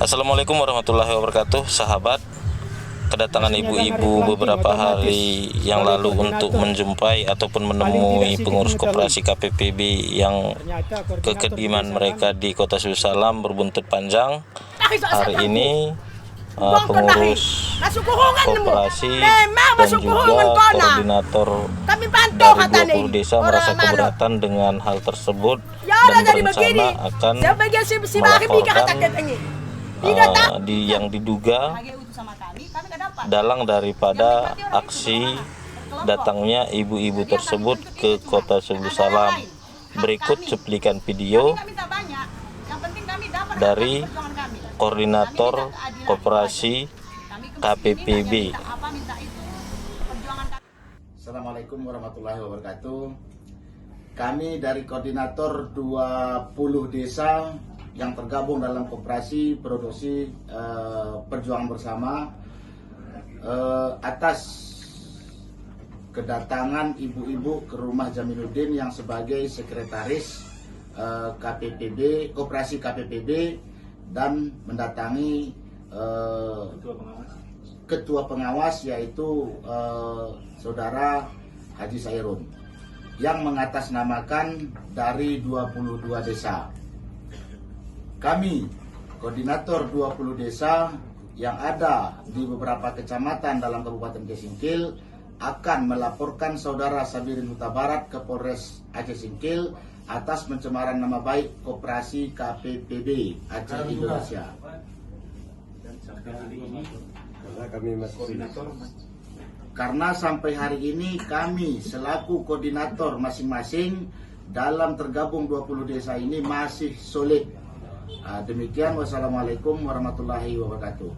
Assalamualaikum warahmatullahi wabarakatuh, sahabat. Kedatangan ibu-ibu beberapa hari yang lalu untuk menjumpai ataupun menemui pengurus koperasi KPPB yang kekediaman mereka di Kota Sulusalam berbuntut panjang. Hari ini pengurus koperasi dan juga koordinator dari 20 desa merasa keberatan dengan hal tersebut dan berencana akan melaporkan yang diduga dalang daripada aksi datangnya ibu-ibu tersebut ke Kota Sulusalam. Berikut cuplikan video dari koordinator koperasi KPPB. Assalamualaikum warahmatullahi wabarakatuh. Kami dari koordinator 20 desa yang tergabung dalam koperasi produksi perjuangan bersama atas kedatangan ibu-ibu ke rumah Jaminuddin yang sebagai sekretaris KPPB, koperasi KPPB, dan mendatangi ketua pengawas yaitu saudara Haji Sairun yang mengatasnamakan dari 22 desa. Kami koordinator 20 desa yang ada di beberapa kecamatan dalam Kabupaten Aceh Singkil akan melaporkan saudara Sabirin Huta Barat ke Polres Aceh Singkil atas pencemaran nama baik koperasi KPPB Aceh Indonesia. Karena sampai hari ini kami selaku koordinator masing-masing dalam tergabung 20 desa ini masih solid. Demikian, wassalamualaikum warahmatullahi wabarakatuh.